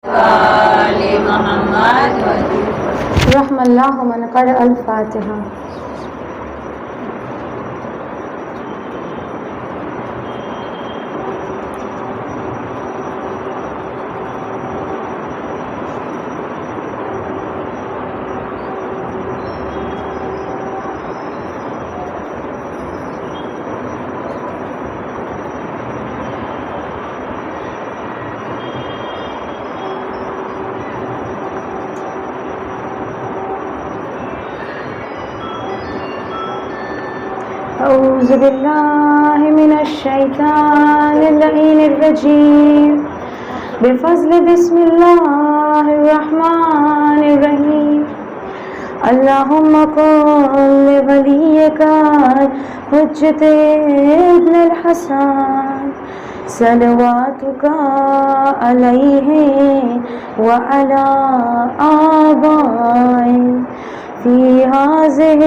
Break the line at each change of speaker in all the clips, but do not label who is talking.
آل محمد
رحم اللہ من قرأ الفاتحہ. اعوذ باللہ من الشیطان اللعین الرجیم بفضل بسم اللہ الرحمن الرحیم. اللہم قل لولیک حجت ابن الحسن صلواتک علیہ وعلی آبائہ فی هذه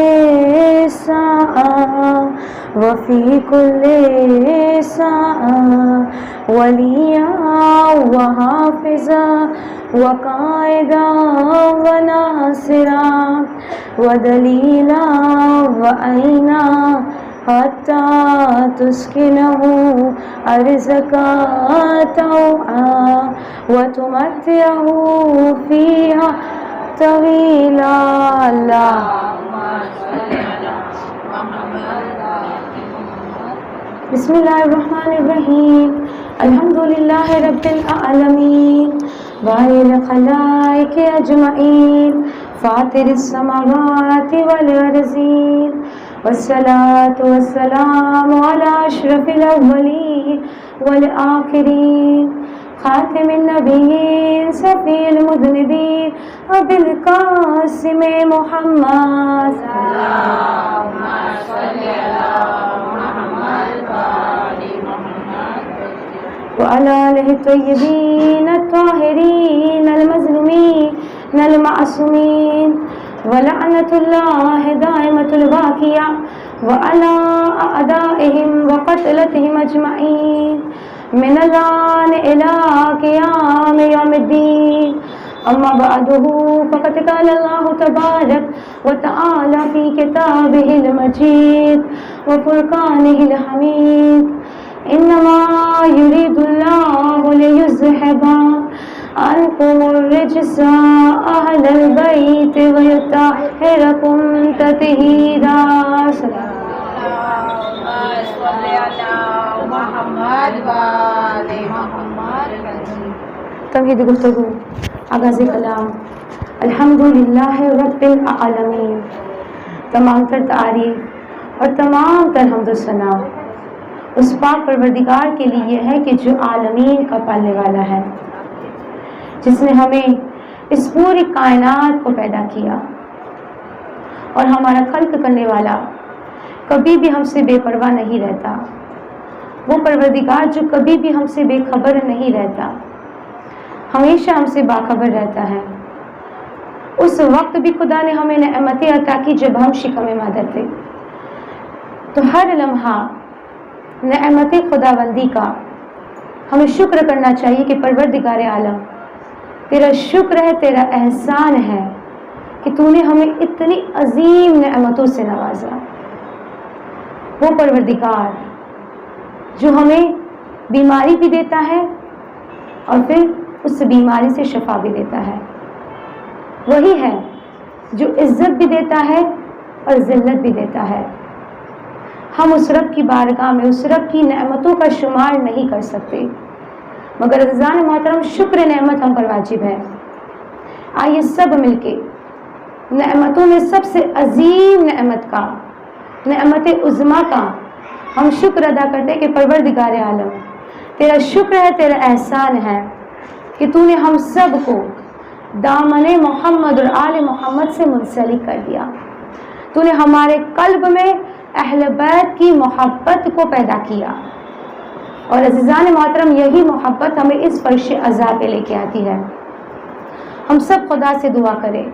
الساعة وفي كل ساعة وليا وحافظا وقائدا وناصرا ودليلا وعينا حتى تسكنه أرزك طوعا وتمتعه فيها طويلا. اللہ بسم اللہ الرحمن الرحیم. الحمد للہ رب العالمین بارئ الخلائق اجمعین فاطر السماوات والارضین والصلاة والسلام علی اشرف الاولین والآخرین خاتم النبیین صفی المذنبین ابی القاسم محمد
اللہم صلی علی محمد
وعلى آله الطيبين الطاهرين المظلومين المعصومين ولعنة الله دائمة الباقية وعلى أعدائهم وقتلتهم أجمعين من الآن إلى قيام يوم الدين. أما بعده فقد قال الله تبارك وتعالى في كتابه المجيد وفرقانه الحميد إنما يريد الله ليذهب عنكم الرجس أهل البيت ويطهركم تطهيرا. توحید گفتگو آغاز کلام. الحمد للہ رب العالمین. تمام تر تعریف اور تمام تر حمد و ثنا اس پاک پروردگار کے لیے ہے کہ جو عالمین کا پالنے والا ہے، جس نے ہمیں اس پوری کائنات کو پیدا کیا اور ہمارا خلق کرنے والا کبھی بھی ہم سے بے پرواہ نہیں رہتا. وہ پروردگار جو کبھی بھی ہم سے بے خبر نہیں رہتا، ہمیشہ ہم سے باخبر رہتا ہے. اس وقت بھی خدا نے ہمیں نعمتیں عطا کی جب ہم شکم مادر تھے. تو ہر لمحہ نعمت خداوندی کا ہمیں شکر کرنا چاہیے کہ پروردگار عالم تیرا شکر ہے، تیرا احسان ہے کہ تو نے ہمیں اتنی عظیم نعمتوں سے نوازا. وہ پروردگار جو ہمیں بیماری بھی دیتا ہے اور پھر اس بیماری سے شفا بھی دیتا ہے. وہی ہے جو عزت بھی دیتا ہے اور ذلت بھی دیتا ہے. ہم اس رب کی بارگاہ میں اس رب کی نعمتوں کا شمار نہیں کر سکتے، مگر عزیزان محترم شکر نعمت ہم پر واجب ہے. آئیے سب مل کے نعمتوں میں سب سے عظیم نعمت کا، نعمت عظمیٰ کا ہم شکر ادا کرتے کہ پروردگار عالم تیرا شکر ہے، تیرا احسان ہے کہ تو نے ہم سب کو دامن محمد اور آل محمد سے منسلک کر دیا. تو نے ہمارے قلب میں اہل بیت کی محبت کو پیدا کیا، اور عزیزان محترم یہی محبت ہمیں اس فرش عزا پہ لے کے آتی ہے. ہم سب خدا سے دعا کریں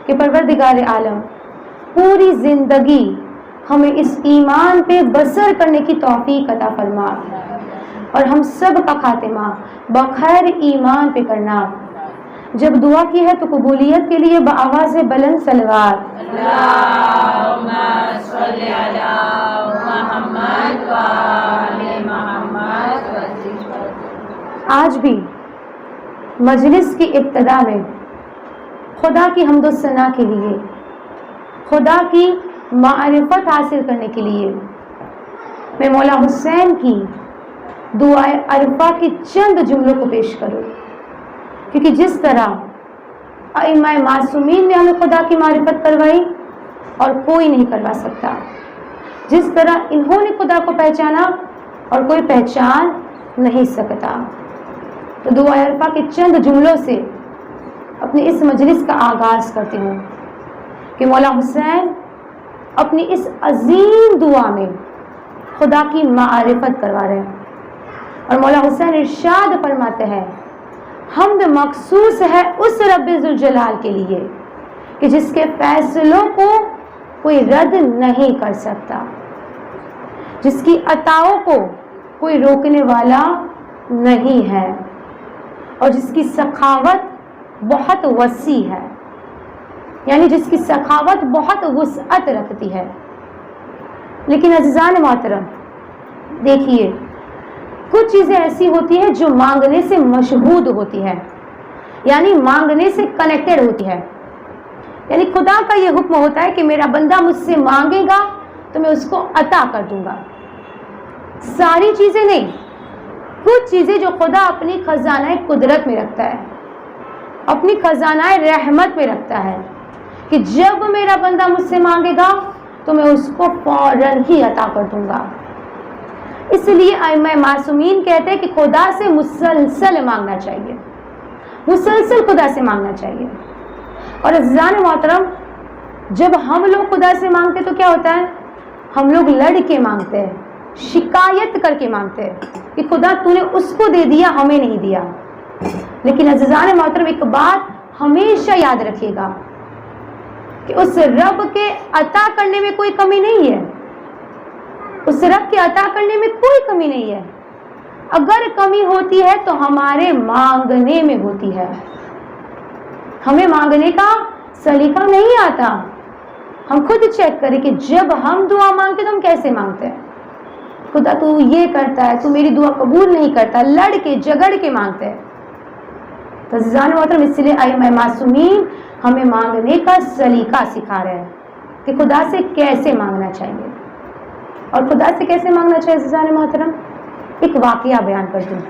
کہ پروردگار عالم پوری زندگی ہمیں اس ایمان پہ بسر کرنے کی توفیق عطا فرما، اور ہم سب کا خاتمہ بخیر ایمان پہ کرنا جب دعا کی ہے تو قبولیت کے لیے بآواز بلند صلوات.
اللہم صلی علی محمد و آل محمد.
آج بھی مجلس کی ابتدا میں خدا کی حمد و ثنا کے لیے، خدا کی معرفت حاصل کرنے کے لیے میں مولا حسین کی دعائے عرفہ کی چند جملوں کو پیش کروں، کیونکہ جس طرح ائمہ معصومین نے ہمیں خدا کی معرفت کروائی اور کوئی نہیں کروا سکتا، جس طرح انہوں نے خدا کو پہچانا اور کوئی پہچان نہیں سکتا. تو دعائے عرفہ کے چند جملوں سے اپنے اس مجلس کا آغاز کرتی ہوں کہ مولا حسین اپنی اس عظیم دعا میں خدا کی معرفت کروا رہے ہیں. اور مولا حسین ارشاد فرماتے ہیں حمد مخصوص ہے اس رب ذوالجلال کے لیے کہ جس کے فیصلوں کو کوئی رد نہیں کر سکتا، جس کی عطاؤں کو کوئی روکنے والا نہیں ہے، اور جس کی سخاوت بہت وسیع ہے، یعنی جس کی سخاوت بہت وسعت رکھتی ہے. لیکن عزیزان محترم دیکھیے، کچھ چیزیں ایسی ہوتی ہیں جو مانگنے سے مشہود ہوتی ہے، یعنی مانگنے سے کنیکٹڈ ہوتی ہے. یعنی خدا کا یہ حکم ہوتا ہے کہ میرا بندہ مجھ سے مانگے گا تو میں اس کو عطا کر دوں گا. ساری چیزیں نہیں، کچھ چیزیں جو خدا اپنی خزانہ قدرت میں رکھتا ہے، اپنی خزانہ رحمت میں رکھتا ہے کہ جب میرا بندہ مجھ سے مانگے گا تو میں اس کو فوراً ہی عطا کر دوں گا. اس لیے ائمہ معصومین کہتے ہیں کہ خدا سے مسلسل مانگنا چاہیے، مسلسل خدا سے مانگنا چاہیے. اور عزیزان محترم جب ہم لوگ خدا سے مانگتے تو کیا ہوتا ہے؟ ہم لوگ لڑ کے مانگتے ہیں، شکایت کر کے مانگتے ہیں کہ خدا تو نے اس کو دے دیا ہمیں نہیں دیا. لیکن عزیزان محترم ایک بات ہمیشہ یاد رکھیے گا کہ اس رب کے عطا کرنے میں کوئی کمی نہیں ہے، اس رب کے عطا کرنے میں کوئی کمی نہیں ہے. اگر کمی ہوتی ہے تو ہمارے مانگنے میں ہوتی ہے. ہمیں مانگنے کا سلیقہ نہیں آتا. ہم خود چیک کریں کہ جب ہم دعا مانگتے تو ہم کیسے مانگتے ہیں. خدا تو یہ کرتا ہے، تو میری دعا قبول نہیں کرتا، لڑ کے جگڑ کے مانگتے ہیں. تو عزیزان محترم اس لیے ائمہ معصومین ہمیں مانگنے کا سلیقہ سکھا رہے ہیں کہ خدا سے کیسے مانگنا چاہیے. اور خدا سے کیسے مانگنا چاہیے عزیزان محترم، ایک واقعہ بیان کرتی ہوں.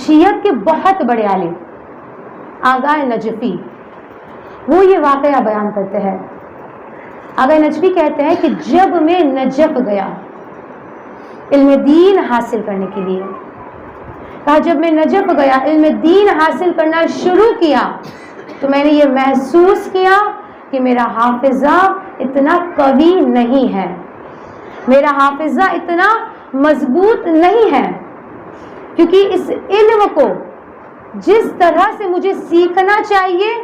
شیعت کے بہت بڑے عالم آغا نجفی وہ یہ واقعہ بیان کرتے ہیں. آغا نجفی کہتے ہیں کہ جب میں نجف گیا علم دین حاصل کرنے کے لیے، کہا جب میں نجف گیا علم دین حاصل کرنا شروع کیا تو میں نے یہ محسوس کیا کہ میرا حافظہ اتنا قوی نہیں ہے، میرا حافظہ اتنا مضبوط نہیں ہے، کیونکہ اس علم کو جس طرح سے مجھے سیکھنا چاہیے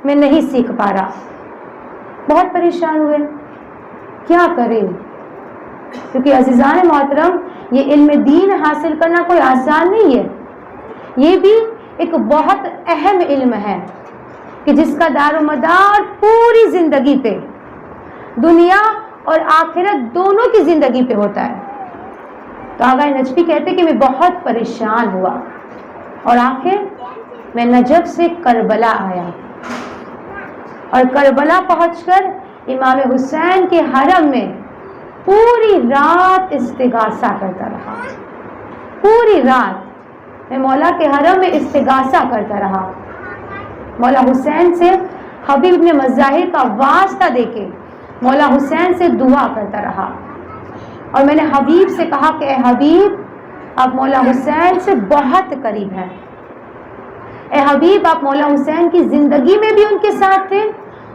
میں نہیں سیکھ پا رہا. بہت پریشان ہوئے، کیا کریں؟ کیونکہ عزیزان محترم یہ علم دین حاصل کرنا کوئی آسان نہیں ہے. یہ بھی ایک بہت اہم علم ہے کہ جس کا دار و مدار پوری زندگی پہ، دنیا اور آخرت دونوں کی زندگی پہ ہوتا ہے. تو آغا نجفی کہتے کہ میں بہت پریشان ہوا اور آخر میں نجف سے کربلا آیا اور کربلا پہنچ کر امام حسین کے حرم میں پوری رات استغاثہ کرتا رہا. پوری رات میں مولا کے حرم میں استغاثہ کرتا رہا. مولا حسین سے حبیب ابن مظاہر کا واسطہ دے کے مولا حسین سے دعا کرتا رہا. اور میں نے حبیب سے کہا کہ اے حبیب آپ مولا حسین سے بہت قریب ہیں. اے حبیب آپ مولا حسین کی زندگی میں بھی ان کے ساتھ تھے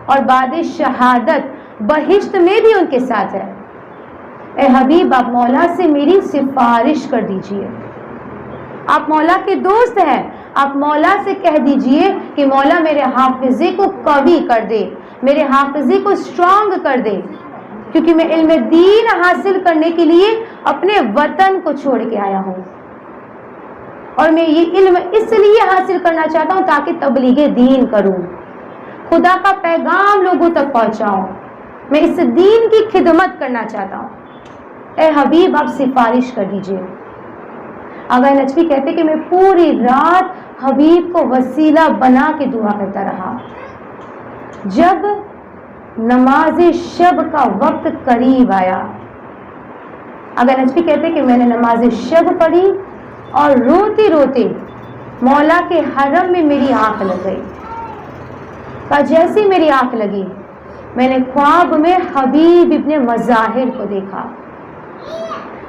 اور بعد شہادت بہشت میں بھی ان کے ساتھ ہے. اے حبیب آپ مولا سے میری سفارش کر دیجئے. آپ مولا کے دوست ہیں، آپ مولا سے کہہ دیجئے کہ مولا میرے حافظے کو قوی کر دے، میرے حافظے کو اسٹرانگ کر دے، کیونکہ میں علم دین حاصل کرنے کے لیے اپنے وطن کو چھوڑ کے آیا ہوں. اور میں یہ علم اس لیے حاصل کرنا چاہتا ہوں تاکہ تبلیغ دین کروں، خدا کا پیغام لوگوں تک پہنچاؤں، میں اس دین کی خدمت کرنا چاہتا ہوں۔ اے حبیب آپ سفارش کر دیجئے۔ آقا نجفی کہتے کہ میں پوری رات حبیب کو وسیلہ بنا کے دعا کرتا رہا۔ جب نماز شب کا وقت قریب آیا، آقا نجفی کہتے کہ میں نے نماز شب پڑھی اور روتے روتے مولا کے حرم میں میری آنکھ لگ گئی۔ کہا جیسی میری آنکھ لگی میں نے خواب میں حبیب ابن مظاہر کو دیکھا۔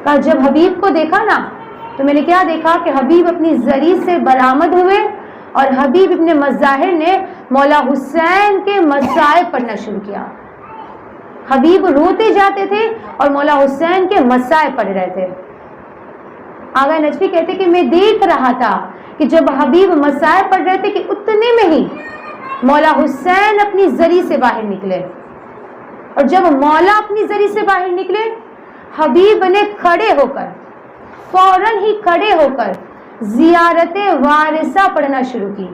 کہا جب حبیب کو دیکھا نا تو میں نے کیا دیکھا کہ حبیب اپنی زری سے برآمد ہوئے اور حبیب ابن مظاہر نے مولا حسین کے مصائب پڑھنا شروع کیا۔ حبیب روتے جاتے تھے اور مولا حسین کے مصائب پڑھ رہے تھے۔ آقا نجفی کہتے کہ میں دیکھ رہا تھا کہ جب حبیب مصائب پڑھ رہے تھے کہ اتنے میں ہی مولا حسین اپنی زری سے باہر نکلے، اور جب مولا اپنی زری سے باہر نکلے حبیب نے کھڑے ہو کر فوراً ہی کھڑے ہو کر زیارت وارثہ پڑھنا شروع کی۔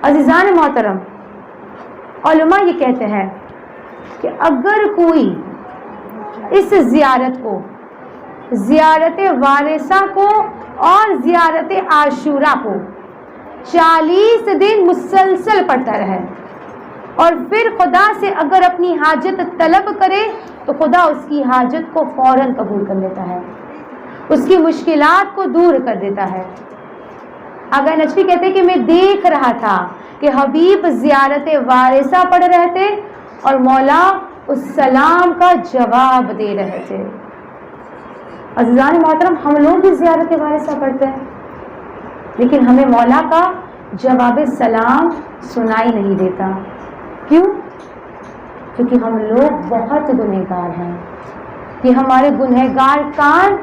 عزیزان محترم، علماء یہ کہتے ہیں کہ اگر کوئی اس زیارت کو، زیارت وارثہ کو اور زیارت عاشورہ کو 40 دن مسلسل پڑھتا رہے اور پھر خدا سے اگر اپنی حاجت طلب کرے تو خدا اس کی حاجت کو فوراً قبول کر لیتا ہے، اس کی مشکلات کو دور کر دیتا ہے۔ آقا نجفی کہتے کہ میں دیکھ رہا تھا کہ حبیب زیارت وارثہ پڑھ رہے تھے اور مولا اس سلام کا جواب دے رہے تھے۔ عزیزان محترم، ہم لوگ بھی زیارت وارثہ پڑھتے ہیں لیکن ہمیں مولا کا جواب سلام سنائی نہیں دیتا۔ کیوں؟ کیونکہ ہم لوگ بہت گنہگار ہیں۔ یہ ہمارے گنہگار کان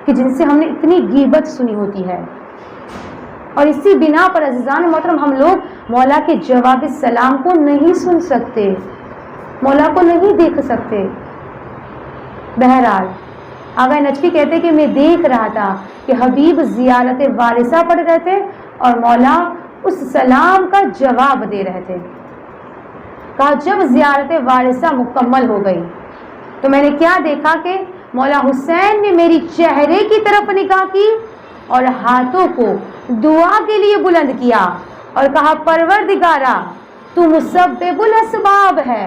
کہ جن سے ہم نے اتنی غیبت سنی ہوتی ہے، اور اسی بنا پر عزیزان محترم ہم لوگ مولا کے جواب سلام کو نہیں سن سکتے، مولا کو نہیں دیکھ سکتے۔ بہرحال آقا نجفی کہتے کہ میں دیکھ رہا تھا کہ حبیب زیارت وارثہ پڑھ رہے تھے اور مولا اس سلام کا جواب دے رہے تھے۔ کہا جب زیارت وارثہ مکمل ہو گئی تو میں نے کیا دیکھا کہ مولا حسین نے میری چہرے کی طرف نگاہ کی اور ہاتھوں کو دعا کے لیے بلند کیا اور کہا پروردگارا تو مسبب الاسباب ہے،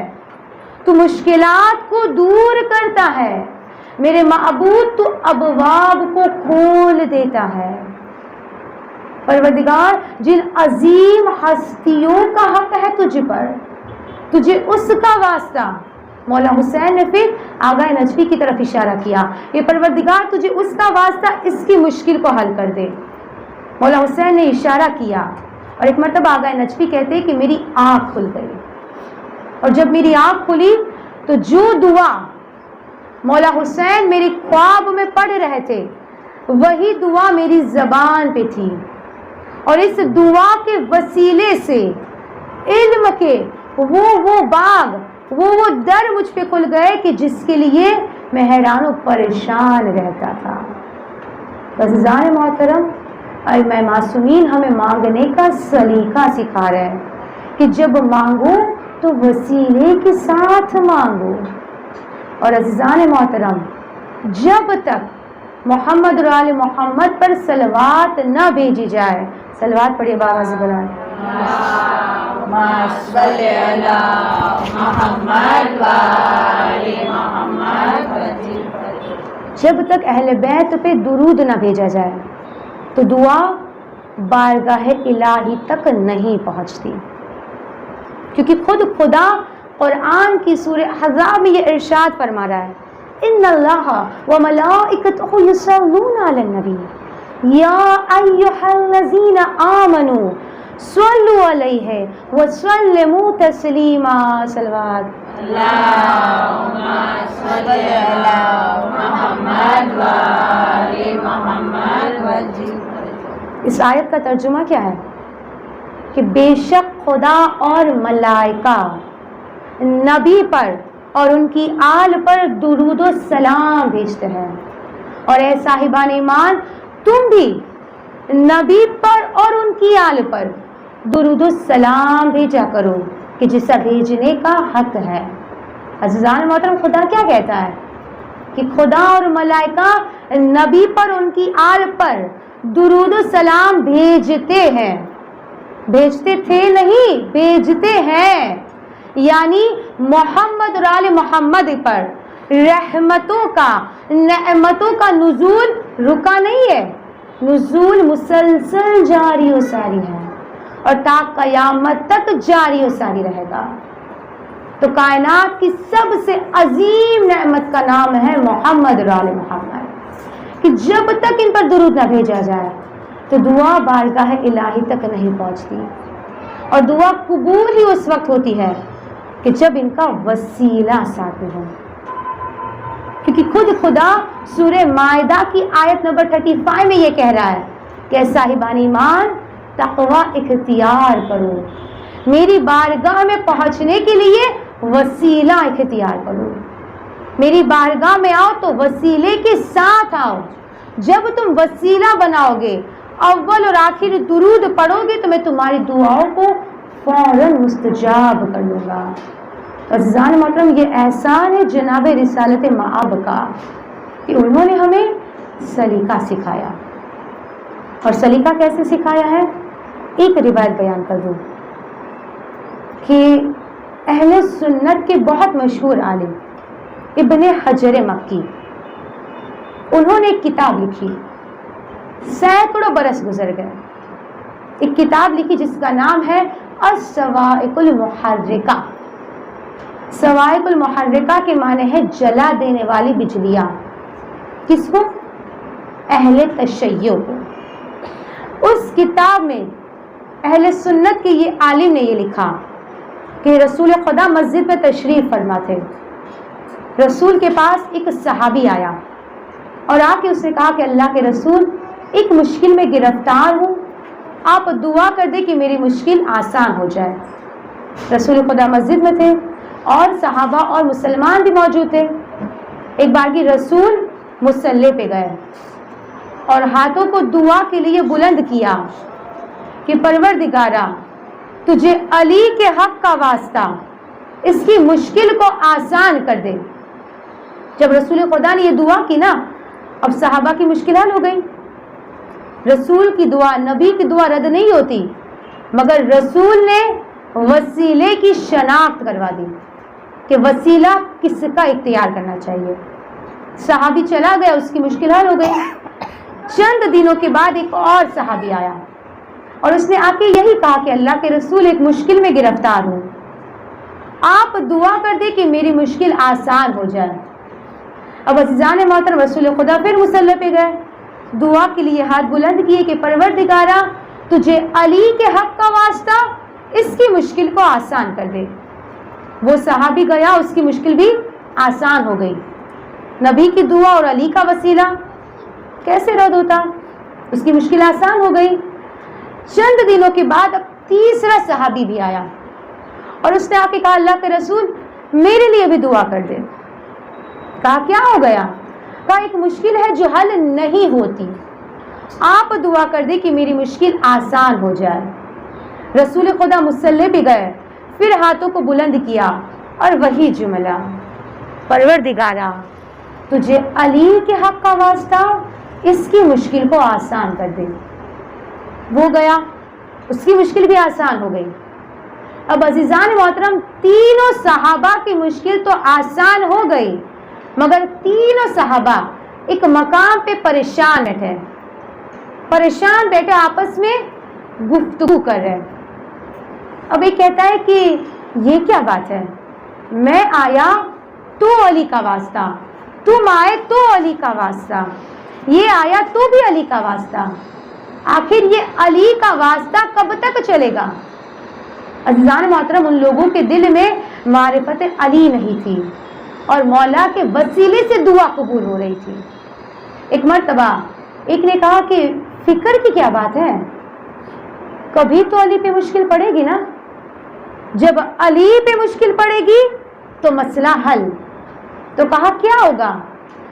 تو مشکلات کو دور کرتا ہے، میرے معبود تو ابواب کو کھول دیتا ہے۔ پروردگار جن عظیم ہستیوں کا حق ہے تجھ پر، تجھے اس کا واسطہ۔ مولا حسین نے پھر آقا نجفی کی طرف اشارہ کیا کہ پروردگار تجھے اس کا واسطہ اس کی مشکل کو حل کر دے۔ مولا حسین نے اشارہ کیا اور ایک مرتبہ آقا نجفی کہتے کہ میری آنکھ کھل گئی، اور جب میری آنکھ کھلی تو جو دعا مولا حسین میری خواب میں پڑھ رہے تھے وہی دعا میری زبان پہ تھی، اور اس دعا کے وسیلے سے علم کے وہ باغ وہ در مجھ پہ کھل گئے کہ جس کے لیے میں حیران و پریشان رہتا تھا۔ عزیزان محترم، ائمہ معصومین ہمیں مانگنے کا سلیقہ سکھا رہے ہیں کہ جب مانگو تو وسیلے کے ساتھ مانگو۔ اور عزیزان محترم، جب تک محمد اور آل محمد پر صلوات نہ بھیجی جائے، صلوات پڑھیے بابا سے بلائیں،
صلی اللہ محمد و آل محمد۔
جب تک اہل بیت پہ درود نہ بھیجا جائے تو دعا بارگاہ الہی تک نہیں پہنچتی، کیونکہ خود خدا قرآن کی سورہ احزاب میں یہ ارشاد فرما رہا ہے ان اللہ وملائکتہ یصلون علی النبی یا ایھا الذین آمنوا صلوا علیہ وسلموا تسلیما۔ صلوات
اللہم صلی علی محمد و آل محمد وسلم۔
اس آیت کا ترجمہ کیا ہے کہ بے شک خدا اور ملائکہ نبی پر اور ان کی آل پر درود و سلام بھیجتے ہیں، اور اے صاحبان ایمان تم بھی نبی پر اور ان کی آل پر درود السلام بھیجا کرو کہ جسے بھیجنے کا حق ہے۔ عزیزان محترم، خدا کیا کہتا ہے کہ خدا اور ملائکہ نبی پر ان کی آل پر درود السلام بھیجتے ہیں، بھیجتے تھے نہیں، بھیجتے ہیں، یعنی محمد اور آل محمد پر رحمتوں کا، نعمتوں کا نزول رکا نہیں ہے، نزول مسلسل جاری و ساری ہے اور تا قیامت تک جاری و ساری رہے گا۔ تو کائنات کی سب سے عظیم نعمت کا نام ہے محمد اور آل محمد، کہ جب تک ان پر درود نہ بھیجا جائے تو دعا بارگاہ الہی تک نہیں پہنچتی، اور دعا قبول ہی اس وقت ہوتی ہے کہ جب ان کا وسیلہ ساتھ ہو، کیونکہ خود خدا سورہ مائدہ کی آیت نمبر 35 میں یہ کہہ رہا ہے کہ اے صاحبان ایمان تقوی اختیار کرو، میری بارگاہ میں پہنچنے کے لیے وسیلہ اختیار کرو، میری بارگاہ میں آؤ تو وسیلے کے ساتھ آؤ، جب تم وسیلہ بناؤ گے، اول اور آخر درود پڑھو گے تو میں تمہاری دعاؤں کو فوراً مستجاب کر لوں گا۔ عزیزان محترم، یہ احسان ہے جناب رسالت مآب کا کہ انہوں نے ہمیں سلیقہ سکھایا، اور سلیقہ کیسے سکھایا ہے؟ ایک روایت بیان کر دوں کہ اہل سنت کے بہت مشہور عالم ابن حجر مکی، انہوں نے ایک کتاب لکھی، سینکڑوں برس گزر گئے، ایک کتاب لکھی جس کا نام ہے الصواعق المحرکہ۔ صواعق المحرکہ کے معنی ہے جلا دینے والی بجلیاں، کس کو؟ اہل تشیع کو۔ اس کتاب میں اہل سنت کے یہ عالم نے یہ لکھا کہ رسول خدا مسجد میں تشریف فرما تھے، رسول کے پاس ایک صحابی آیا اور آ کے اس نے کہا کہ اللہ کے رسول، ایک مشکل میں گرفتار ہوں، آپ دعا کر دیں کہ میری مشکل آسان ہو جائے۔ رسول خدا مسجد میں تھے اور صحابہ اور مسلمان بھی موجود تھے۔ ایک بار کی رسول مصلی پہ گئے اور ہاتھوں کو دعا کے لیے بلند کیا کہ پروردگارا، تجھے علی کے حق کا واسطہ اس کی مشکل کو آسان کر دے۔ جب رسول خدا نے یہ دعا کی نا، اب صحابہ کی مشکل حل ہو گئی۔ رسول کی دعا، نبی کی دعا رد نہیں ہوتی، مگر رسول نے وسیلے کی شناخت کروا دی کہ وسیلہ کس کا اختیار کرنا چاہیے۔ صحابی چلا گیا، اس کی مشکل حل ہو گئی۔ چند دنوں کے بعد ایک اور صحابی آیا اور اس نے آ کے یہی کہا کہ اللہ کے رسول، ایک مشکل میں گرفتار ہوں، آپ دعا کر دیں کہ میری مشکل آسان ہو جائے۔ اب عزیزان محترم، رسول خدا پھر مصلی پہ گئے، دعا کے لیے ہاتھ بلند کیے کہ پروردگارا، تجھے علی کے حق کا واسطہ اس کی مشکل کو آسان کر دے۔ وہ صحابی گیا، اس کی مشکل بھی آسان ہو گئی۔ نبی کی دعا اور علی کا وسیلہ کیسے رد ہوتا؟ اس کی مشکل آسان ہو گئی۔ چند دنوں کے بعد اب تیسرا صحابی بھی آیا اور اس نے آ کے کہا اللہ کے رسول، میرے لیے بھی دعا کر دے۔ کہا کیا ہو گیا؟ کہا ایک مشکل ہے جو حل نہیں ہوتی، آپ دعا کر دیں کہ میری مشکل آسان ہو جائے۔ رسول خدا مصلی پہ گئے، پھر ہاتھوں کو بلند کیا اور وہی جملہ، پروردگارا، تجھے علی کے حق کا واسطہ اس کی مشکل کو آسان کر دے۔ وہ گیا، اس کی مشکل بھی آسان ہو گئی۔ اب عزیزان محترم، تینوں صحابہ کی مشکل تو آسان ہو گئی، مگر تینوں صحابہ ایک مقام پہ پریشان بیٹھے آپس میں گفتگو کر رہے۔ اب ایک کہتا ہے کہ یہ کیا بات ہے، میں آیا تو علی کا واسطہ، تم آئے تو علی کا واسطہ، یہ آیا تو بھی علی کا واسطہ، آخر یہ علی کا واسطہ کب تک چلے گا؟ عزیزان محترم، ان لوگوں کے دل میں معرفت علی نہیں تھی اور مولا کے وسیلے سے دعا قبول ہو رہی تھی۔ ایک مرتبہ ایک نے کہا کہ فکر کی کیا بات ہے، کبھی تو علی پہ مشکل پڑے گی نا، جب علی پہ مشکل پڑے گی تو مسئلہ حل۔ تو کہا کیا ہوگا؟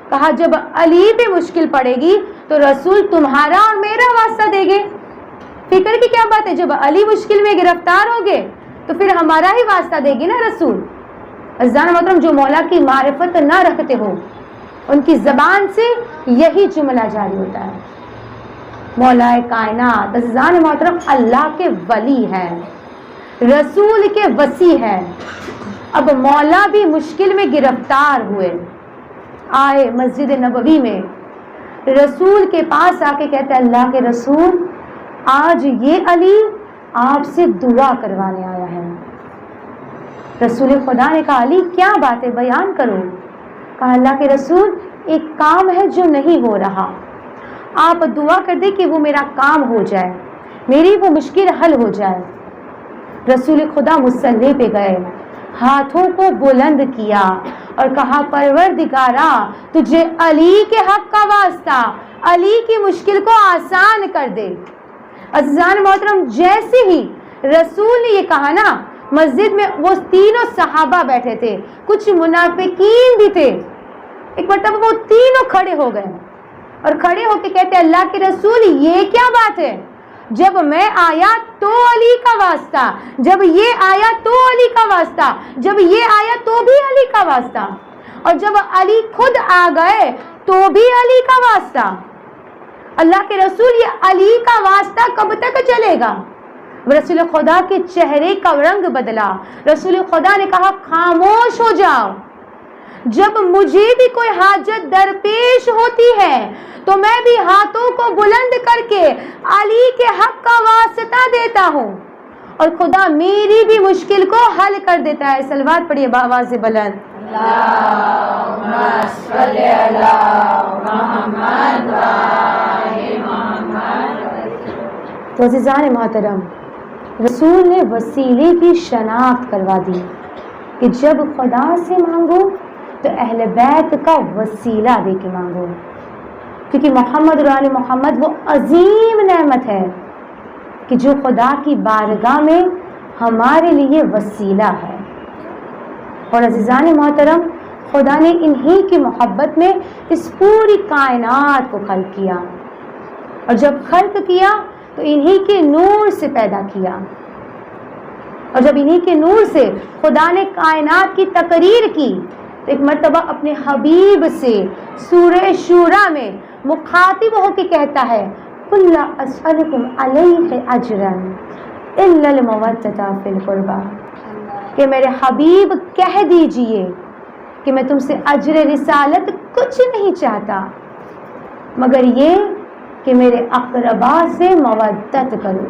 کہا جب علی پہ مشکل پڑے گی تو رسول تمہارا اور میرا واسطہ دے گے. فکر کی کیا بات ہے؟ جب علی مشکل میں گرفتار ہو گئے تو پھر ہمارا ہی واسطہ دے گی نا رسول. عزیزان محترم، جو مولا کی معرفت نہ رکھتے ہو ان کی زبان سے یہی جملہ جاری ہوتا ہے. مولا کائنات عزیزان محترم اللہ کے ولی ہے، رسول کے وصی ہے. اب مولا بھی مشکل میں گرفتار ہوئے، آئے مسجد نبوی میں، رسول کے پاس آ کے کہتے اللہ کے رسول آج یہ علی آپ سے دعا کروانے آیا ہے. رسول خدا نے کہا علی کیا بات ہے، بیان کرو. کہا اللہ کے رسول ایک کام ہے جو نہیں ہو رہا، آپ دعا کر دیں کہ وہ میرا کام ہو جائے، میری وہ مشکل حل ہو جائے. رسول خدا مصلی پہ گئے، ہاتھوں کو بلند کیا اور کہا پروردگارا تجھے علی کے حق کا واسطہ علی کی مشکل کو آسان کر دے. عزیزان محترم جیسے ہی رسول نے یہ کہا نا، مسجد میں وہ تینوں صحابہ بیٹھے تھے، کچھ منافقین بھی تھے. ایک مرتبہ وہ تینوں کھڑے ہو گئے اور کھڑے ہو کے کہتے اللہ کے رسول یہ کیا بات ہے؟ جب میں آیا تو علی کا واسطہ، جب یہ آیا تو علی کا واسطہ، جب یہ آیا تو بھی علی کا واسطہ، اور جب علی خود آ گئے تو بھی علی کا واسطہ. اللہ کے رسول یہ علی کا واسطہ کب تک چلے گا؟ رسول خدا کے چہرے کا رنگ بدلا. رسول خدا نے کہا خاموش ہو جاؤ. جب مجھے بھی کوئی حاجت درپیش ہوتی ہے تو میں بھی ہاتھوں کو بلند کر کے علی کے حق کا واسطہ دیتا ہوں اور خدا میری بھی مشکل کو حل کر دیتا ہے. صلوات پڑھیے بآواز بلند.
اللہم صلی علی محمد و آل محمد.
تو عزیزان محترم رسول نے وسیلے کی شناخت کروا دی کہ جب خدا سے مانگو تو اہل بیت کا وسیلہ دے کے مانگو، کیونکہ محمد اور آل محمد وہ عظیم نعمت ہے کہ جو خدا کی بارگاہ میں ہمارے لیے وسیلہ ہے. اور عزیزان محترم خدا نے انہی کی محبت میں اس پوری کائنات کو خلق کیا، اور جب خلق کیا تو انہی کے نور سے پیدا کیا، اور جب انہی کے نور سے خدا نے کائنات کی تقریر کی تو ایک مرتبہ اپنے حبیب سے سورہ شورا میں مخاطب ہو کے کہتا ہے قُلْ لَا أَسْأَلُكُمْ عَلَيْهِ أَجْرًا إِلَّا الْمَوَدَّةَ فِي الْقُرْبَى، کہ میرے حبیب کہہ دیجئے کہ میں تم سے اجر رسالت کچھ نہیں چاہتا مگر یہ کہ میرے اقربا سے مودت کرو.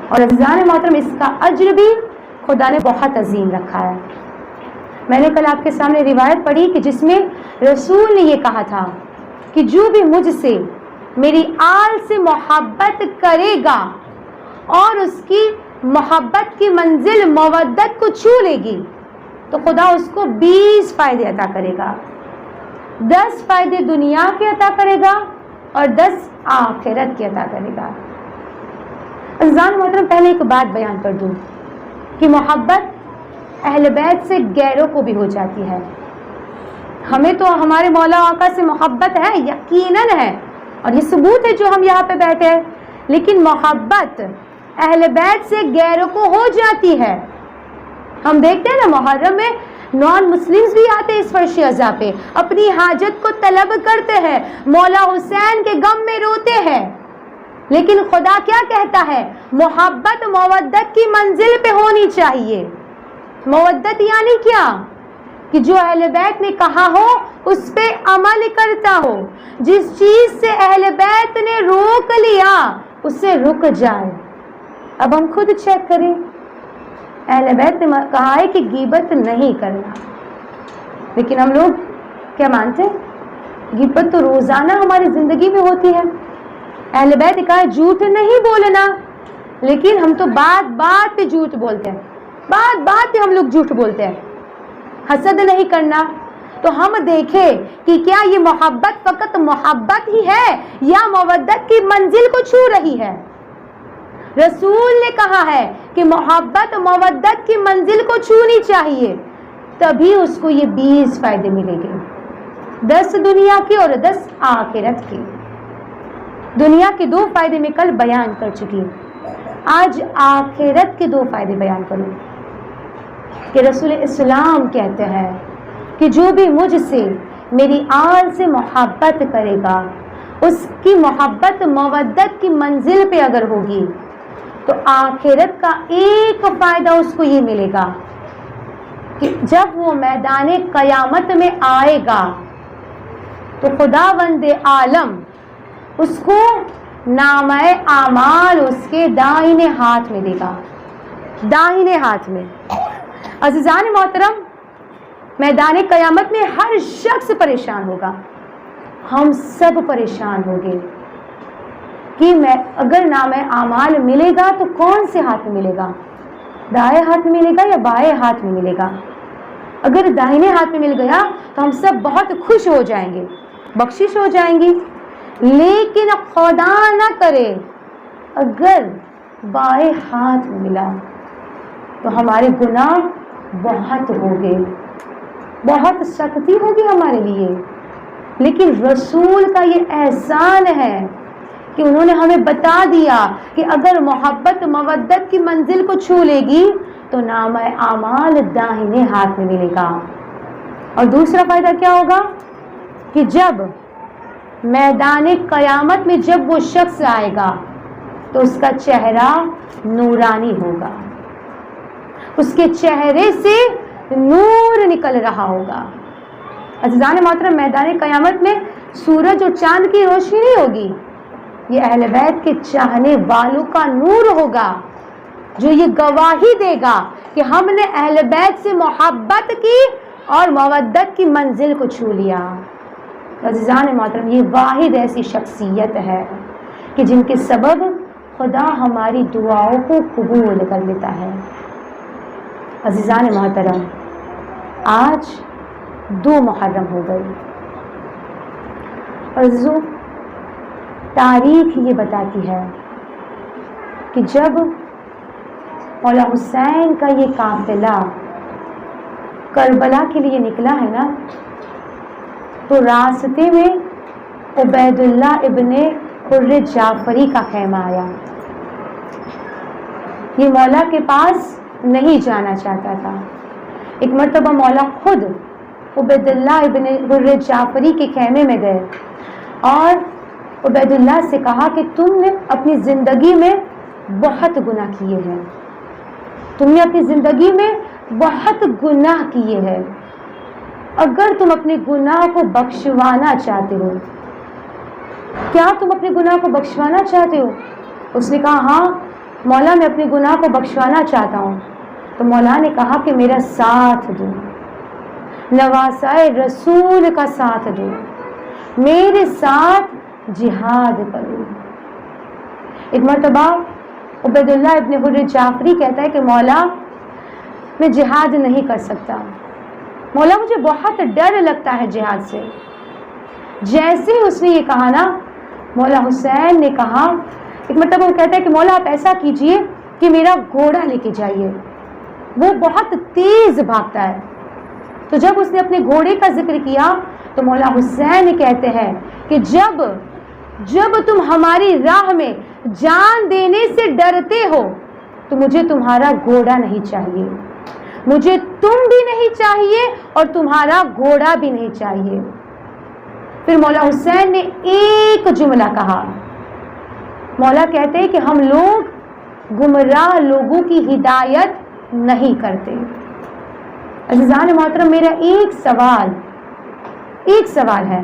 اور عزیزان محترم اس کا اجر بھی خدا نے بہت عظیم رکھا ہے. میں نے کل آپ کے سامنے روایت پڑھی کہ جس میں رسول نے یہ کہا تھا کہ جو بھی مجھ سے میری آل سے محبت کرے گا اور اس کی محبت کی منزل مودت کو چھو لے گی تو خدا اس کو 20 فائدے عطا کرے گا. 10 فائدے دنیا کے عطا کرے گا اور 10 آخرت کے عطا کرے گا. عزیزان محترم پہلے ایک بات بیان کر دوں کہ محبت اہل بیت سے غیروں کو بھی ہو جاتی ہے. ہمیں تو ہمارے مولا آقا سے محبت ہے، یقیناً ہے، اور یہ ثبوت ہے جو ہم یہاں پہ بیٹھے ہیں، لیکن محبت اہل بیت سے غیروں کو ہو جاتی ہے. ہم دیکھتے ہیں نا محرم میں نان مسلمز بھی آتے اس فرش عزا پہ، اپنی حاجت کو طلب کرتے ہیں، مولا حسین کے غم میں روتے ہیں، لیکن خدا کیا کہتا ہے؟ محبت مودت کی منزل پہ ہونی چاہیے. مودت یعنی کیا؟ کہ جو اہل بیت نے کہا ہو اس پہ عمل کرتا ہو، جس چیز سے اہل بیت نے روک لیا اس سے رک جائے. اب ہم خود چیک کریں، اہل بیت نے کہا ہے کہ غیبت نہیں کرنا، لیکن ہم لوگ کیا مانتے ہیں؟ غیبت تو روزانہ ہماری زندگی میں ہوتی ہے. اہل بیت نے کہا ہے جھوٹ نہیں بولنا، لیکن ہم تو بات بات پہ جھوٹ بولتے ہیں، بات بات پہ ہم لوگ جھوٹ بولتے ہیں. حسد نہیں کرنا، تو ہم دیکھیں کہ کیا یہ محبت فقط محبت ہی ہے یا مودت کی منزل کو چھو رہی ہے. رسول نے کہا ہے کہ محبت مودت کی منزل کو چھونی چاہیے، تبھی اس کو یہ 20 فائدے ملیں گے، 10 دنیا کے اور 10 آخرت کے. دنیا کے 2 فائدے میں کل بیان کر چکی، آج آخرت کے 2 فائدے بیان کروں کہ رسول اسلام کہتے ہیں کہ جو بھی مجھ سے میری آل سے محبت کرے گا، اس کی محبت مودت کی منزل پہ اگر ہوگی تو آخرت کا ایک فائدہ اس کو یہ ملے گا کہ جب وہ میدان قیامت میں آئے گا تو خداوند عالم اس کو نامہ اعمال اس کے دائیں ہاتھ میں دے گا، دائیں ہاتھ میں۔ عزیزان محترم، میدان قیامت میں ہر شخص پریشان ہوگا، ہم سب پریشان ہوں گے کہ اگر نامہ اعمال ملے گا تو کون سے ہاتھ میں ملے گا، دائیں ہاتھ میں ملے گا یا بائیں ہاتھ میں ملے گا؟ اگر دائیں ہاتھ میں مل گیا تو ہم سب بہت خوش ہو جائیں گے، بخشش ہو جائیں گی، لیکن خدا نہ کرے اگر بائیں ہاتھ میں ملا تو ہمارے گناہ بہت ہوگے، بہت سختی ہوگی ہمارے لیے۔ لیکن رسول کا یہ احسان ہے کہ انہوں نے ہمیں بتا دیا کہ اگر محبت مودت کی منزل کو چھو لے گی تو نامہ اعمال داہنے ہاتھ میں ملے گا۔ اور دوسرا فائدہ کیا ہوگا کہ جب میدان قیامت میں جب وہ شخص آئے گا تو اس کا چہرہ نورانی ہوگا، اس کے چہرے سے نور نکل رہا ہوگا۔ عزیزان محترم، میدان قیامت میں سورج اور چاند کی روشنی نہیں ہوگی، یہ اہل بیت کے چاہنے والوں کا نور ہوگا جو یہ گواہی دے گا کہ ہم نے اہل بیت سے محبت کی اور مودت کی منزل کو چھو لیا۔ عزیزان محترم، یہ واحد ایسی شخصیت ہے کہ جن کے سبب خدا ہماری دعاؤں کو قبول کر لیتا ہے۔ عزیزان محترم، آج 2 محرم ہو گئی اور عزیزو، تاریخ یہ بتاتی ہے کہ جب مولا حسین کا یہ قافلہ کربلا کے لیے نکلا ہے نا، تو راستے میں عبید اللہ ابن حر جعفری کا خیمہ آیا۔ یہ مولا کے پاس نہیں جانا چاہتا تھا۔ ایک مرتبہ مولا خود عبید اللہ ابن حر جعفری کے خیمے میں گئے اور عبید اللہ سے کہا کہ تم نے اپنی زندگی میں بہت گناہ کیے ہیں، تم نے اپنی زندگی میں بہت گناہ کیے ہیں، اگر تم اپنے گناہ کو بخشوانا چاہتے ہو، کیا تم اپنے گناہ کو بخشوانا چاہتے ہو؟ اس نے کہا ہاں مولا، میں اپنے گناہ کو بخشوانا چاہتا ہوں۔ تو مولا نے کہا کہ میرا ساتھ دو، نواسائے رسول کا ساتھ دو، میرے ساتھ جہاد کرو۔ ایک مرتبہ عبید اللہ ابن حر جعفری کہتا ہے کہ مولا میں جہاد نہیں کر سکتا، مولا مجھے بہت ڈر لگتا ہے جہاد سے۔ جیسے اس نے یہ کہا نا، مولا حسین نے کہا، ایک مرتبہ وہ کہتا ہے کہ مولا آپ ایسا کیجئے کہ میرا گھوڑا لے کے جائیے، وہ بہت تیز بھاگتا ہے۔ تو جب اس نے اپنے گھوڑے کا ذکر کیا تو مولا حسین کہتے ہیں کہ جب تم ہماری راہ میں جان دینے سے ڈرتے ہو تو مجھے تمہارا گھوڑا نہیں چاہیے، مجھے تم بھی نہیں چاہیے اور تمہارا گھوڑا بھی نہیں چاہیے۔ پھر مولا حسین نے ایک جملہ کہا، مولا کہتے ہیں کہ ہم لوگ گمراہ لوگوں کی ہدایت نہیں کرتے۔ عزیزان محترم، میرا ایک سوال ہے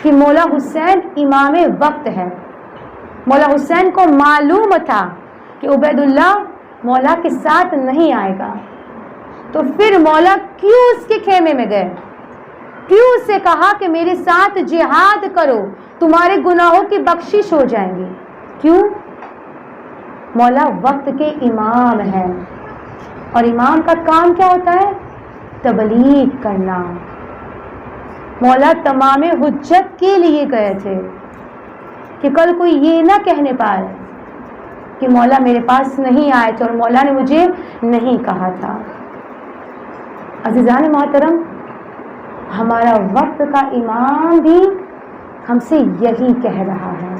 کہ مولا حسین امام وقت ہے، مولا حسین کو معلوم تھا کہ عبید اللہ مولا کے ساتھ نہیں آئے گا، تو پھر مولا کیوں اس کے خیمے میں گئے؟ کیوں اس سے کہا کہ میرے ساتھ جہاد کرو، تمہارے گناہوں کی بخشش ہو جائیں گی؟ کیوں؟ مولا وقت کے امام ہیں، اور امام کا کام کیا ہوتا ہے؟ تبلیغ کرنا۔ مولا تمام حجت کے لیے گئے تھے کہ کل کوئی یہ نہ کہنے پائے کہ مولا میرے پاس نہیں آئے تھے اور مولا نے مجھے نہیں کہا تھا۔ عزیزان محترم، ہمارا وقت کا امام بھی ہم سے یہی کہہ رہا ہے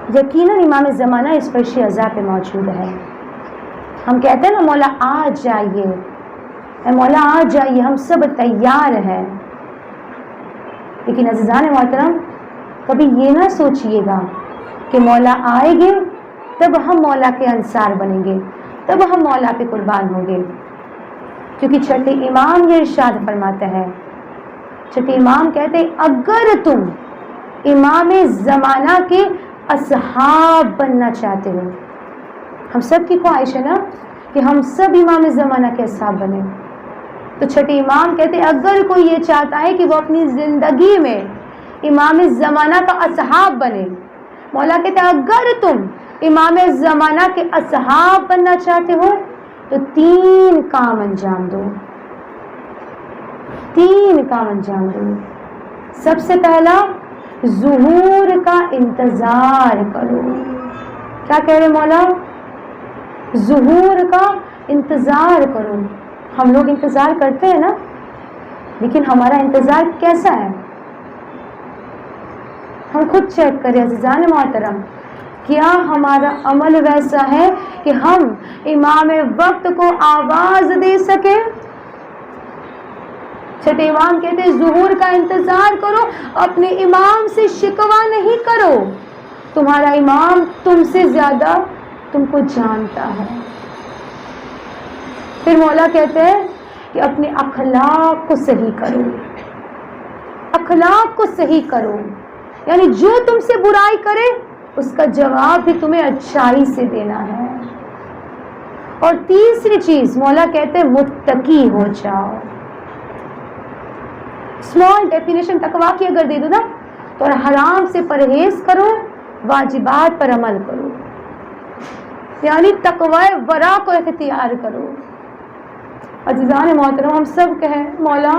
یقیناً امام زمانہ اس فرش عزا پہ موجود ہے. ہم کہتے ہیں نا مولا آ جائیے، اے مولا آ جائیے، ہم سب تیار ہیں. لیکن عزیزان محترم کبھی یہ نہ سوچئے گا کہ مولا آئے گے تب ہم مولا کے انصار بنیں گے، تب ہم مولا پہ قربان ہوں گے. کیونکہ چھٹے امام یہ ارشاد فرماتا ہے، چھٹے امام کہتے ہیں اگر تم امام زمانہ کے اصحاب بننا چاہتے ہو، ہم سب کی خواہش ہے نا کہ ہم سب امام زمانہ کے اصحاب بنیں. تو چھٹے امام کہتے ہیں اگر کوئی یہ چاہتا ہے کہ وہ اپنی زندگی میں امام زمانہ کا اصحاب بنے، مولا کہتے ہیں اگر تم امام زمانہ کے اصحاب بننا چاہتے ہو تو 3 کام انجام دو. 3 کام انجام دو. سب سے پہلا ظہور کا انتظار کرو. کیا کہہ رہے مولا؟ ظہور کا انتظار کرو. ہم لوگ انتظار کرتے ہیں نا، لیکن ہمارا انتظار کیسا ہے؟ ہم خود چیک کریں عزیزان محترم، کیا ہمارا عمل ویسا ہے کہ ہم امام وقت کو آواز دے سکیں؟ چھٹے امام کہتے ہیں ظہور کا انتظار کرو، اپنے امام سے شکوہ نہیں کرو. تمہارا امام تم سے زیادہ تم کو جانتا ہے. پھر مولا کہتے ہیں کہ اپنے اخلاق کو صحیح کرو. اخلاق کو صحیح کرو، یعنی جو تم سے برائی کرے اس کا جواب بھی تمہیں اچھائی سے دینا ہے. اور تیسری چیز مولا کہتے ہیں متقی ہو جاؤ. اسمال ڈیفینیشن تقویٰ کی اگر دے دو نا تو حرام سے پرہیز کرو، واجبات پر عمل کرو، یعنی تقوی ورا کو اختیار کرو. عزیزان محترم ہم سب کہیں مولا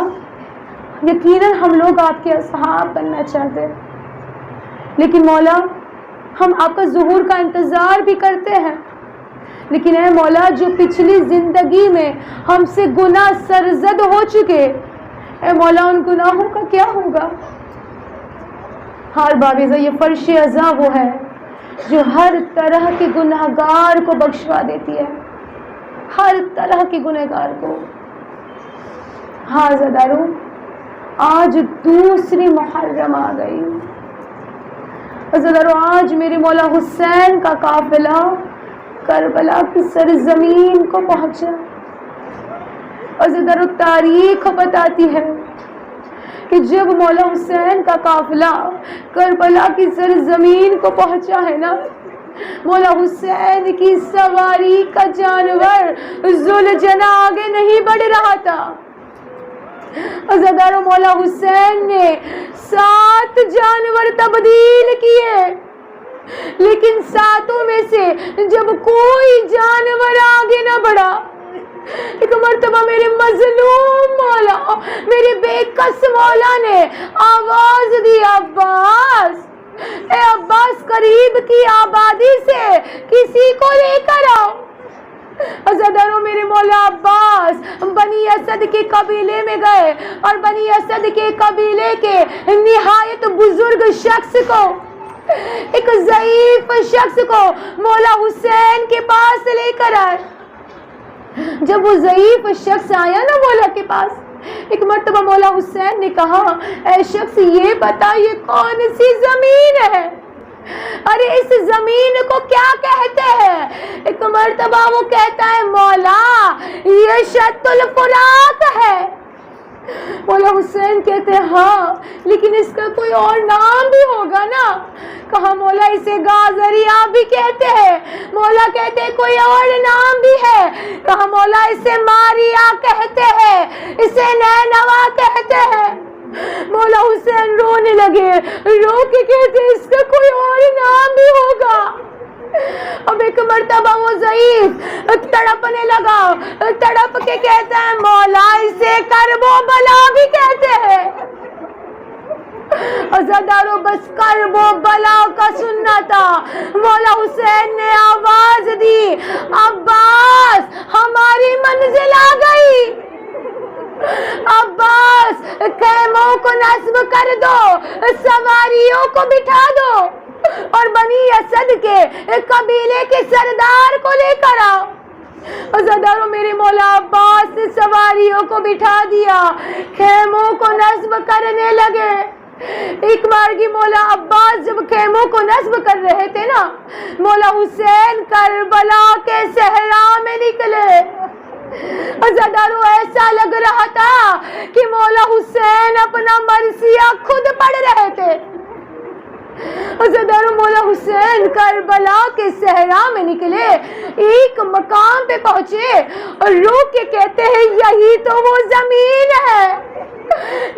یقیناً ہم لوگ آپ کے اصحاب بننا چاہتے ہیں، لیکن مولا ہم آپ کا ظہور کا انتظار بھی کرتے ہیں، لیکن اے مولا جو پچھلی زندگی میں ہم سے گناہ سرزد ہو چکے، اے مولا ان گناہوں کا کیا ہوگا؟ ہر باویزہ یہ فرش عزا وہ ہے جو ہر طرح کے گنہگار کو بخشوا دیتی ہے، ہر طرح کے گنہگار کو. ہاں زدارو آج دوسری محرم آ گئی. زدارو آج میرے مولا حسین کا قافلہ کربلا کی سرزمین کو پہنچا. اور زدارو تاریخ بتاتی ہے کہ جب مولا حسین کا قافلہ کربلا کی سرزمین کو پہنچا ہے نا، مولا حسین کی سواری کا جانور ذوالجناح آگے نہیں بڑھ رہا تھا. عزادارو مولا حسین نے 7 جانور تبدیل کیے، لیکن 7 میں سے جب کوئی جانور آگے نہ بڑھا، ایک مرتبہ میرے مظلوم مولا، میرے بے کس مولا نے آواز دی عباس، اے عباس قریب کی آبادی سے کسی کو لے کر آؤ. عزادارو میرے مولا عباس بنی اسد کے قبیلے میں گئے اور بنی اسد کے قبیلے کے نہایت بزرگ شخص کو، ایک ضعیف شخص کو مولا حسین کے پاس لے کر آئے. جب وہ ضعیف شخص آیا نا مولا کے پاس، ایک مرتبہ مولا حسین نے کہا اے شخص یہ بتا یہ کون سی زمین ہے؟ ارے اس زمین کو کیا کہتے ہیں؟ ایک مرتبہ وہ کہتا ہے مولا یہ شط الفرات ہے. مولا حسین کہتے ہیں ہاں لیکن اس کا کوئی اور نام بھی ہوگا نا. کہا مولا اسے گازریا بھی کہتے ہیں. مولا کہتے ہیں کوئی اور نام بھی ہے. کہا مولا اسے ماریا کہتے ہیں، اسے نینوا کہتے ہیں. مولا حسین رونے لگے، رو کے کہتے ہیں اس کا کوئی اور نام بھی ہوگا. اب ایک مرتبہ وہ ضعیف تڑپنے لگا، تڑپ کے کہتا ہے مولا اسے کرب و بلا بھی کہتے ہیں. عزادارو بس کرب و بلا کا سننا تھا. مولا حسین نے آواز دی عباس ہماری منزل آ گئی. عباس خیموں کو نصب کر دو، سواریوں کو بٹھا دو اور بنی اسد کے قبیلے کے سردار کو لے کر آؤ۔ عزاداروں، میرے مولا عباس نے سواریوں کو بٹھا دیا، خیموں کو نصب کرنے لگے۔ ایک بار کی مولا عباس جب خیموں کو نصب کر رہے تھے نا، مولا حسین کربلا کے صحرا میں نکلے۔ عزاداروں، ایسا لگ رہا تھا کہ مولا حسین اپنا مرثیہ خود پڑھ رہے تھے۔ عزاداروں، مولا حسین کربلا کے صحرا میں نکلے، ایک مقام پہ پہنچے اور روک کے کہتے ہیں یہی تو وہ زمین ہے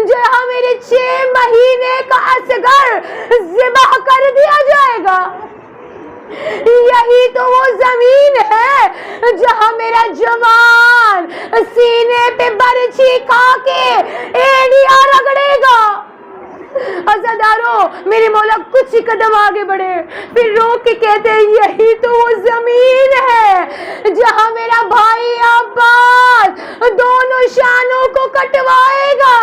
جہاں میرے 6 مہینے کا اصغر ذبح کر دیا جائے گا۔ یہی تو وہ زمین ہے جہاں میرا جوان سینے پہ برچھی کھا کے ایڑیاں رگڑے گا۔ عزاداروں، میرے مولا کچھ قدم آگے بڑھے، پھر روک کے کہتے ہیں یہی تو وہ زمین ہے جہاں میرا بھائی عباس دونوں شانوں کو کٹوائے گا۔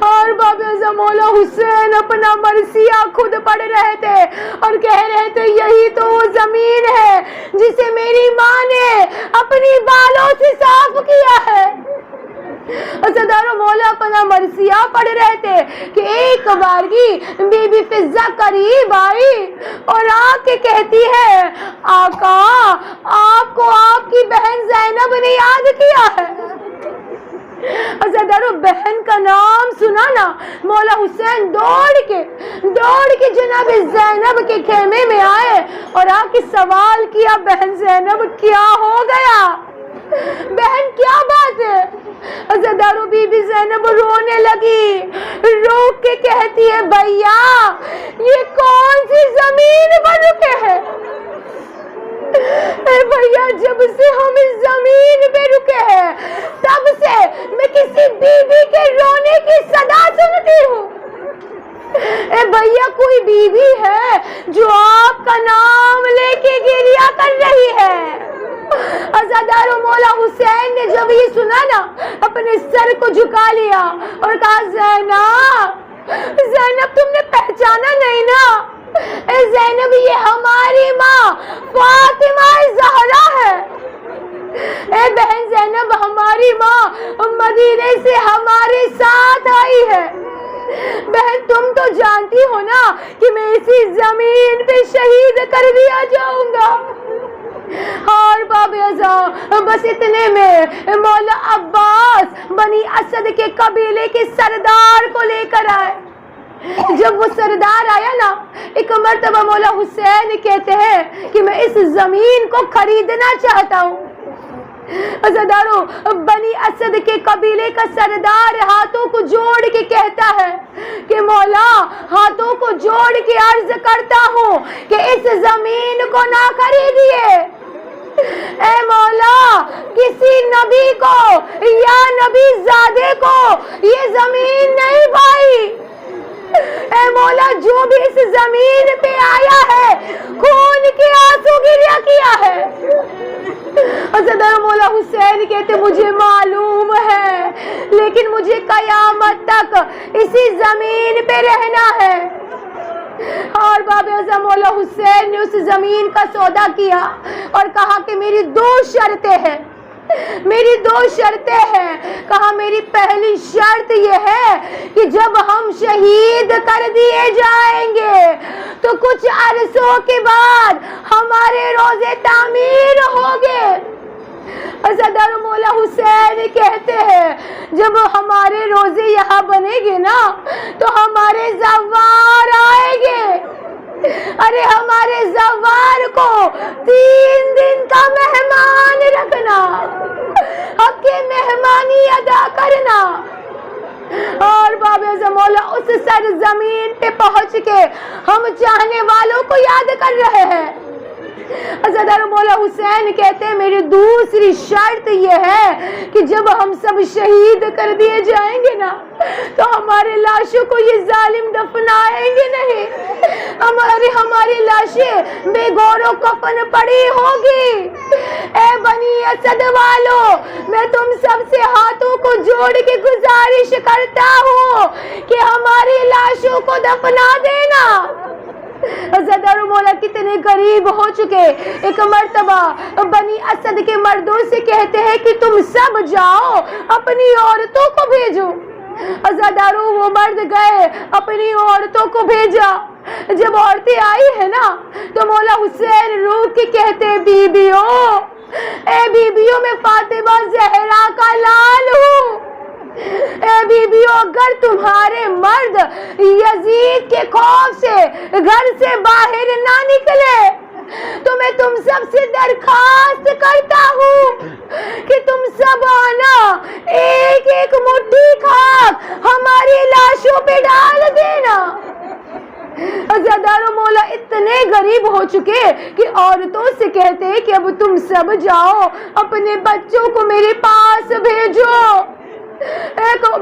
اور باب اعظم مولا حسین اپنا مرثیہ خود پڑھ رہے تھے اور کہہ رہے تھے یہی تو وہ زمین ہے جسے میری ماں نے اپنی بالوں سے صاف کیا ہے۔ عزاداروں، مولا اپنا مرثیہ پڑھ رہے تھے کہ ایک بار کی بی بی فضہ قریب آئی اور آ کے کہتی ہے آقا، آپ کو آپ کی بہن زینب نے یاد کیا ہے۔ عزاداروں، بہن کا نام سنا نا، مولا حسین دوڑ کے جناب زینب کے خیمے میں آئے اور آ کے سوال کیا بہن زینب کیا ہو گیا، بہن کیا بات ہے؟ عزاداروں، بی بی زینب رونے لگی، رو کے کہتی ہے بھیا یہ کون سی زمین پر رکے ہیں؟ اے بھیا، جب سے ہم اس زمین پہ رکے ہیں تب سے میں کسی بی بی کے رونے کی صدا سنتی ہوں۔ اے بھیا، کوئی بیوی ہے جو آپ کا نام لے کے گریہ کر رہی ہے؟ عزاداروں، مولا حسین نے جب یہ سنا نا اپنے سر کو جھکا لیا اور کہا زینب تم نے پہچانا نہیں نا؟ اے زینب، یہ ہماری ماں فاطمہ زہرا ہے۔ اے بہن زینب، ہماری ماں مدینے سے ہمارے ساتھ آئی ہے۔ بہن تم تو جانتی ہو نا کہ میں اسی زمین پہ شہید کر دیا جاؤں گا۔ اور باب اعظم بس اتنے میں مولا عباس بنی اسد کے قبیلے کے سردار کو لے کر آئے۔ جب وہ سردار آیا نا، ایک مرتبہ مولا حسین کہتے ہیں کہ میں اس زمین کو خریدنا چاہتا ہوں۔ عزاداروں، بنی اسد کے قبیلے کا سردار ہاتھوں کو جوڑ کے کہتا ہے کہ مولا ہاتھوں کو جوڑ کے عرض کرتا ہوں کہ اس زمین کو نہ خریدیے۔ اے مولا، کسی نبی کو یا نبی زادے کو یہ زمین نہیں پائی۔ اے مولا، جو بھی اس زمین پہ آیا ہے خون کے آنسو گریہ کیا ہے۔ عزاداروں، مولا حسین کہتے مجھے معلوم ہے لیکن مجھے قیامت تک اسی زمین پہ رہنا ہے۔ اور باب اعظم مولا حسین نے اس زمین کا سودا کیا اور کہا کہ میری 2 شرطیں ہیں۔ کہا میری پہلی شرط یہ ہے کہ جب ہم شہید کر دیے جائیں گے تو کچھ عرصوں کے بعد ہمارے روزے تعمیر ہوگے۔ عزاداروں، مولا حسین کہتے ہیں جب ہمارے روزے یہاں بنے گے نا تو ہمارے زوار آئیں گے۔ ارے ہمارے زوار کو 3 دن کا مہمان رکھنا، حق مہمانی ادا کرنا۔ اور باب اعظم مولا اس سرزمین پہ پہنچ کے ہم چاہنے والوں کو یاد کر رہے ہیں۔ عزاداروں، مولا حسین کہتے ہیں میری دوسری شرط یہ ہے کہ جب ہم سب شہید کر دیے جائیں گے نا تو ہمارے لاشوں کو یہ ظالم دفنائیں گے نہیں، ہماری لاشیں بے گور و کفن پڑی ہوگی۔ اے بنی اسد والو، میں تم سب سے ہاتھوں کو جوڑ کے گزارش کرتا ہوں کہ ہماری لاشوں کو دفنا دینا۔ عزادارو مولا کتنے غریب ہو چکے. ایک مرتبہ بنی اسد کے مردوں سے کہتے ہیں کہ تم سب جاؤ اپنی عورتوں کو بھیجو. عزادارو وہ مرد گئے اپنی عورتوں کو بھیجا. جب عورتیں آئی ہے نا تو مولا حسین روح کے کہتے بیبیوں، اے بیبیوں میں فاطمہ زہرا کا لال ہوں. اے بیبیوں اگر تمہارے مرد یزید کے خوف سے گھر سے باہر نہ نکلے تو میں تم سب سے درخواست کرتا ہوں کہ تم سب آنا ایک ایک مٹھی خاک ہماری لاشوں پہ ڈال دینا. عزادارو مولا اتنے غریب ہو چکے کہ عورتوں سے کہتے کہ اب تم سب جاؤ اپنے بچوں کو میرے پاس بھیجو.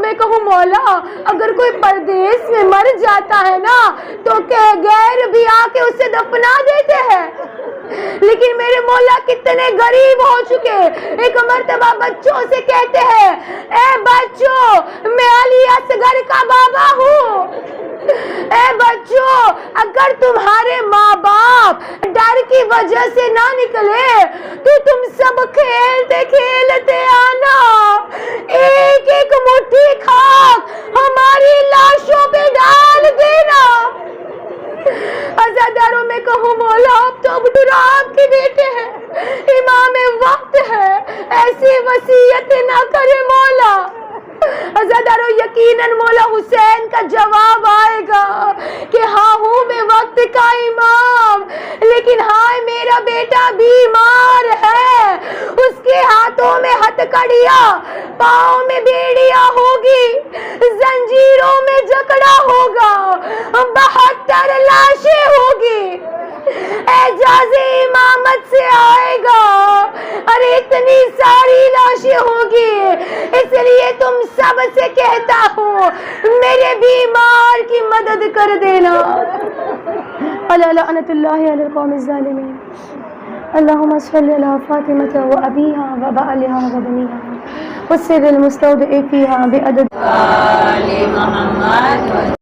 میں کہوں مولا اگر کوئی پردیس میں مر جاتا ہے نا تو کہ غیر بھی آ کے اسے دفنا دیتے ہیں، لیکن میرے مولا کتنے غریب ہو چکے. ایک مرتبہ بچوں سے کہتے ہیں اے بچوں میں علی اصغر کا بابا ہوں. اے بچوں اگر تمہارے ماں باپ ڈر کی وجہ سے نہ نکلے تو تم سب کھیلتے کھیلتے آنا ایک ایک مٹھی خاک ہماری لاشوں پہ ڈال دینا. عزاداروں میں کہوں مولا اب تو عبدالرحمن کے بیٹے ہیں، امام وقت ہے، ایسی وصیت نہ کرے مولا. عزادارو یقیناً مولا حسین کا جواب آئے گا کہ ہاں ہوں میں وقت کا امام، لیکن ہائے میرا بیٹا بیمار ہے، اس کے ہاتھوں میں ہتھکڑیاں، پاؤں میں بیڑیاں ہوگی، زنجیروں میں جکڑا ہوگا، 72 لاشیں ہوگی، اعجاز امامت سے آئے گا. ارے اتنی ساری لاشیں ہوگی، اس لیے تم سب سے کہتا ہوں میرے بیمار کی مدد کر دینا. الا لعنت اللہ علی القوم الظالمین. اللهم صل على فاطمة وأبيها وبعلها وبنيها والسر المستودع فيها بعدد
آل محمد.